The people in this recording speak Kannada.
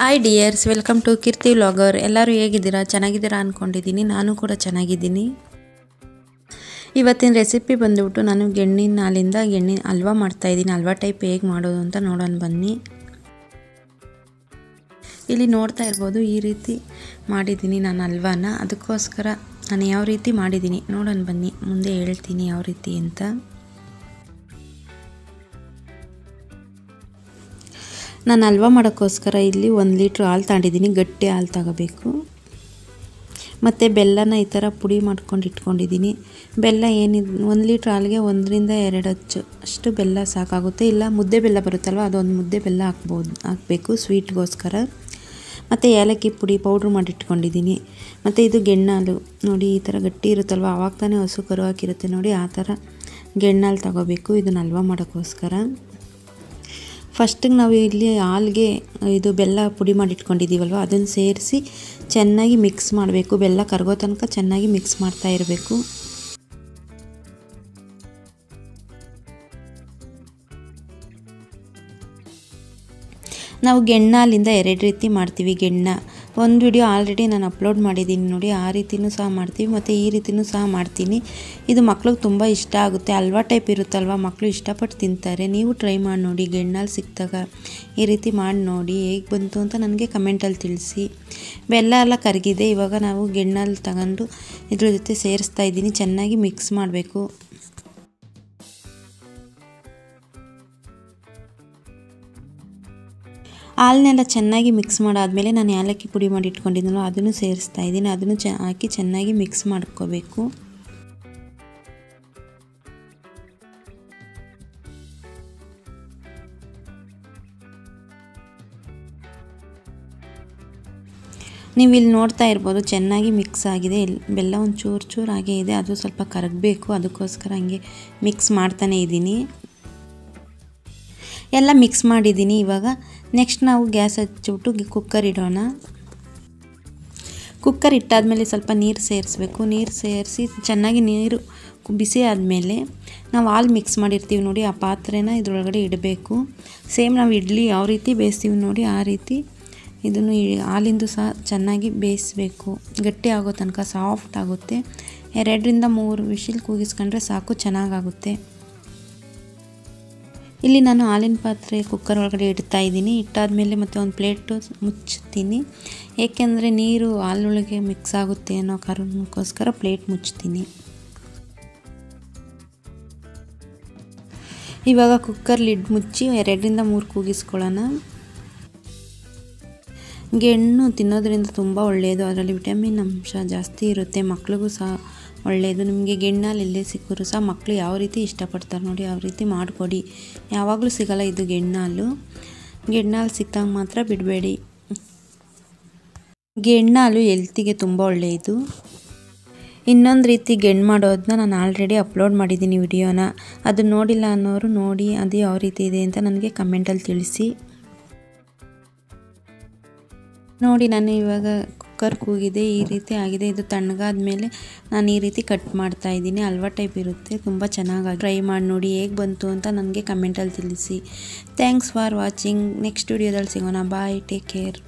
Hi dears, welcome to Keerthi vlogger. ಎಲ್ಲರೂ ಹೇಗಿದ್ದೀರಾ? ಚೆನ್ನಾಗಿದ್ದೀರಾ ಅಂದ್ಕೊಂಡಿದ್ದೀನಿ. ನಾನು ಕೂಡ ಚೆನ್ನಾಗಿದ್ದೀನಿ. ಇವತ್ತಿನ ರೆಸಿಪಿ ಬಂದುಬಿಟ್ಟು ನಾನು ಗೆಣ್ಣಿನ ಹಾಲಿಂದ ಗೆಣ್ಣಿನ ಹಲ್ವಾ ಮಾಡ್ತಾಯಿದ್ದೀನಿ. ಹಲ್ವಾ ಟೈಪ್ ಹೇಗೆ ಮಾಡೋದು ಅಂತ ನೋಡೋಣ ಬನ್ನಿ. ಇಲ್ಲಿ ನೋಡ್ತಾ ಇರ್ಬೋದು, ಈ ರೀತಿ ಮಾಡಿದ್ದೀನಿ ನಾನು ಹಲ್ವಾನ. ಅದಕ್ಕೋಸ್ಕರ ನಾನು ಯಾವ ರೀತಿ ಮಾಡಿದ್ದೀನಿ ನೋಡೋಣ ಬನ್ನಿ, ಮುಂದೆ ಹೇಳ್ತೀನಿ ಯಾವ ರೀತಿ ಅಂತ. ನಾನು ಹಲ್ವಾ ಮಾಡೋಕ್ಕೋಸ್ಕರ ಇಲ್ಲಿ 1 ಲೀಟ್ರ್ ಹಾಲು ತಗೊಂಡಿದ್ದೀನಿ. ಗಟ್ಟಿ ಹಾಲು ತಗೋಬೇಕು. ಮತ್ತು ಬೆಲ್ಲನ ಈ ಥರ ಪುಡಿ ಮಾಡ್ಕೊಂಡು ಇಟ್ಕೊಂಡಿದ್ದೀನಿ. ಬೆಲ್ಲ ಏನಿದೆ 1 ಲೀಟ್ರ್ ಹಾಲಿಗೆ 1 ರಿಂದ 2 ಅಚ್ಚು ಅಷ್ಟು ಬೆಲ್ಲ ಸಾಕಾಗುತ್ತೆ. ಇಲ್ಲ ಮುದ್ದೆ ಬೆಲ್ಲ ಬರುತ್ತಲ್ವ, ಅದೊಂದು ಮುದ್ದೆ ಬೆಲ್ಲ ಹಾಕಬೇಕು ಸ್ವೀಟ್ಗೋಸ್ಕರ. ಮತ್ತು ಏಲಕ್ಕಿ ಪುಡಿ ಪೌಡ್ರ್ ಮಾಡಿ ಇಟ್ಕೊಂಡಿದ್ದೀನಿ. ಮತ್ತು ಇದು ಗೆಣ್ಣಾಲು ನೋಡಿ, ಈ ಥರ ಗಟ್ಟಿ ಇರುತ್ತಲ್ವ, ಆವಾಗ ತಾನೇ ಹಸು ಕರು ಹಾಕಿರುತ್ತೆ ನೋಡಿ, ಆ ಥರ ಗೆಣ್ಣಾಲು ತಗೋಬೇಕು ಇದನ್ನು ಹಲ್ವಾ ಮಾಡೋಕ್ಕೋಸ್ಕರ. ಫಸ್ಟಿಗೆ ನಾವು ಇಲ್ಲಿ ಹಾಲಿಗೆ ಇದು ಬೆಲ್ಲ ಪುಡಿ ಮಾಡಿ ಇಟ್ಕೊಂಡಿದ್ದೀವಲ್ವ, ಅದನ್ನು ಸೇರಿಸಿ ಚೆನ್ನಾಗಿ ಮಿಕ್ಸ್ ಮಾಡಬೇಕು. ಬೆಲ್ಲ ಕರಗೋ ತನಕ ಚೆನ್ನಾಗಿ ಮಿಕ್ಸ್ ಮಾಡ್ತಾ ಇರಬೇಕು. ನಾವು ಗೆಣ್ಣಾಲಿಂದ 2 ರೀತಿ ಮಾಡ್ತೀವಿ. ಒಂದು ವಿಡಿಯೋ ಆಲ್ರೆಡಿ ನಾನು ಅಪ್ಲೋಡ್ ಮಾಡಿದ್ದೀನಿ ನೋಡಿ, ಆ ರೀತಿಯೂ ಸಹ ಮಾಡ್ತೀವಿ. ಮತ್ತು ಈ ರೀತಿಯೂ ಸಹ ಮಾಡ್ತೀನಿ. ಇದು ಮಕ್ಳಿಗೆ ತುಂಬ ಇಷ್ಟ ಆಗುತ್ತೆ. ಹಲ್ವಾ ಟೈಪ್ ಇರುತ್ತಲ್ವ, ಮಕ್ಕಳು ಇಷ್ಟಪಟ್ಟು ತಿಂತಾರೆ. ನೀವು ಟ್ರೈ ಮಾಡಿ ನೋಡಿ. ಗೆಣ್ಣಾಲು ಸಿಕ್ಕಿದಾಗ ಈ ರೀತಿ ಮಾಡಿ ನೋಡಿ, ಹೇಗೆ ಬಂತು ಅಂತ ನನಗೆ ಕಮೆಂಟಲ್ಲಿ ತಿಳಿಸಿ. ಬೆಲ್ಲ ಎಲ್ಲ ಕರಗಿದೆ. ಇವಾಗ ನಾವು ಗೆಣ್ಣಾಲು ತಗೊಂಡು ಇದ್ರ ಜೊತೆ ಸೇರಿಸ್ತಾ ಇದ್ದೀನಿ. ಚೆನ್ನಾಗಿ ಮಿಕ್ಸ್ ಮಾಡಬೇಕು. ಹಾಲನ್ನೆಲ್ಲ ಚೆನ್ನಾಗಿ ಮಿಕ್ಸ್ ಮಾಡಾದಮೇಲೆ ನಾನು ಏಲಕ್ಕಿ ಪುಡಿ ಮಾಡಿ ಇಟ್ಕೊಂಡಿದ್ದೀನಲ್ಲ, ಅದನ್ನು ಸೇರಿಸ್ತಾ ಇದ್ದೀನಿ. ಅದನ್ನು ಹಾಕಿ ಚೆನ್ನಾಗಿ ಮಿಕ್ಸ್ ಮಾಡ್ಕೋಬೇಕು. ನೀವು ಇಲ್ಲಿ ನೋಡ್ತಾ ಇರ್ಬೋದು, ಚೆನ್ನಾಗಿ ಮಿಕ್ಸ್ ಆಗಿದೆ. ಬೆಲ್ಲ ಒಂದು ಚೂರು ಹಾಗೆ ಇದೆ, ಅದು ಸ್ವಲ್ಪ ಕರಗಬೇಕು. ಅದಕ್ಕೋಸ್ಕರ ಹಂಗೆ ಮಿಕ್ಸ್ ಮಾಡ್ತಾನೇ ಇದ್ದೀನಿ. ಎಲ್ಲ ಮಿಕ್ಸ್ ಮಾಡಿದ್ದೀನಿ. ಇವಾಗ ನೆಕ್ಸ್ಟ್ ನಾವು ಗ್ಯಾಸ್ ಹಚ್ಚಿಬಿಟ್ಟು ಕುಕ್ಕರ್ ಇಡೋಣ. ಕುಕ್ಕರ್ ಇಟ್ಟಾದಮೇಲೆ ಸ್ವಲ್ಪ ನೀರು ಸೇರಿಸ್ಬೇಕು. ನೀರು ಸೇರಿಸಿ ಚೆನ್ನಾಗಿ ನೀರು ಬಿಸಿ ಆದಮೇಲೆ ನಾವು ಹಾಲು ಮಿಕ್ಸ್ ಮಾಡಿರ್ತೀವಿ ನೋಡಿ, ಆ ಪಾತ್ರೆನ ಇದ್ರೊಳಗಡೆ ಇಡಬೇಕು. ಸೇಮ್ ನಾವು ಇಡ್ಲಿ ಯಾವ ರೀತಿ ಬೇಯಿಸ್ತೀವಿ ನೋಡಿ, ಆ ರೀತಿ ಇದನ್ನು ಹಾಲಿಂದು ಸಹ ಚೆನ್ನಾಗಿ ಬೇಯಿಸಬೇಕು. ಗಟ್ಟಿ ಆಗೋ ತನಕ, ಸಾಫ್ಟ್ ಆಗುತ್ತೆ. 2 ರಿಂದ 3 ವಿಶಿಲ್ ಕೂಗಿಸ್ಕೊಂಡ್ರೆ ಸಾಕು, ಚೆನ್ನಾಗಾಗುತ್ತೆ. ಇಲ್ಲಿ ನಾನು ಹಾಲಿನ ಪಾತ್ರೆ ಕುಕ್ಕರ್ ಒಳಗಡೆ ಇಡ್ತಾ ಇದ್ದೀನಿ. ಇಟ್ಟಾದಮೇಲೆ ಮತ್ತೆ ಒಂದು ಪ್ಲೇಟು ಮುಚ್ತೀನಿ. ಏಕೆಂದರೆ ನೀರು ಹಾಲೊಳಗೆ ಮಿಕ್ಸ್ ಆಗುತ್ತೆ ಅನ್ನೋ ಕಾರಣಕ್ಕೋಸ್ಕರ ಪ್ಲೇಟ್ ಮುಚ್ತೀನಿ. ಇವಾಗ ಕುಕ್ಕರ್ ಲಿಡ್ ಮುಚ್ಚಿ 2 ರಿಂದ 3 ಕೂಗಿಸ್ಕೊಳ್ಳೋಣ. ಗೆಣ್ಣು ತಿನ್ನೋದ್ರಿಂದ ತುಂಬ ಒಳ್ಳೆಯದು. ಅದರಲ್ಲಿ ವಿಟಮಿನ್ ಅಂಶ ಜಾಸ್ತಿ ಇರುತ್ತೆ. ಮಕ್ಳಿಗೂ ಸಹ ಒಳ್ಳೆಯದು. ನಿಮಗೆ ಗೆಣ್ಣಾಲು ಎಲ್ಲೇ ಸಿಕ್ಕರೂ ಸಹ ಮಕ್ಕಳು ಯಾವ ರೀತಿ ಇಷ್ಟಪಡ್ತಾರೆ ನೋಡಿ, ಯಾವ ರೀತಿ ಮಾಡಿಕೊಡಿ. ಯಾವಾಗಲೂ ಸಿಗಲ್ಲ ಇದು ಗೆಣ್ಣಾಲು. ಗೆಣ್ಣಾಲು ಸಿಕ್ಕಾಗ ಮಾತ್ರ ಬಿಡಬೇಡಿ. ಗೆಣ್ಣಾಲು ಹೆಲ್ತಿಗೆ ತುಂಬ ಒಳ್ಳೆಯದು. ಇನ್ನೊಂದು ರೀತಿ ಗೆಣ್ಣು ಮಾಡೋದನ್ನ ನಾನು ಆಲ್ರೆಡಿ ಅಪ್ಲೋಡ್ ಮಾಡಿದ್ದೀನಿ ವಿಡಿಯೋನ. ಅದು ನೋಡಿಲ್ಲ ಅನ್ನೋರು ನೋಡಿ, ಅದು ಯಾವ ರೀತಿ ಇದೆ ಅಂತ ನನಗೆ ಕಮೆಂಟಲ್ಲಿ ತಿಳಿಸಿ. ನೋಡಿ, ನಾನು ಇವಾಗ ಕುಕ್ಕರ್ ಕೂಗಿದೆ, ಈ ರೀತಿ ಆಗಿದೆ. ಇದು ತಣ್ಣಗಾದ ಮೇಲೆ ನಾನು ಈ ರೀತಿ ಕಟ್ ಮಾಡ್ತಾ ಇದ್ದೀನಿ. ಹಲ್ವಾ ಟೈಪ್ ಇರುತ್ತೆ, ತುಂಬ ಚೆನ್ನಾಗಿ ಟ್ರೈ ಮಾಡಿ ನೋಡಿ. ಹೇಗೆ ಬಂತು ಅಂತ ನನಗೆ ಕಮೆಂಟಲ್ಲಿ ತಿಳಿಸಿ. Thanks for watching. ನೆಕ್ಸ್ಟ್ ವಿಡಿಯೋದಲ್ಲಿ ಸಿಗೋಣ. ಬಾಯ್, ಟೇಕ್ ಕೇರ್.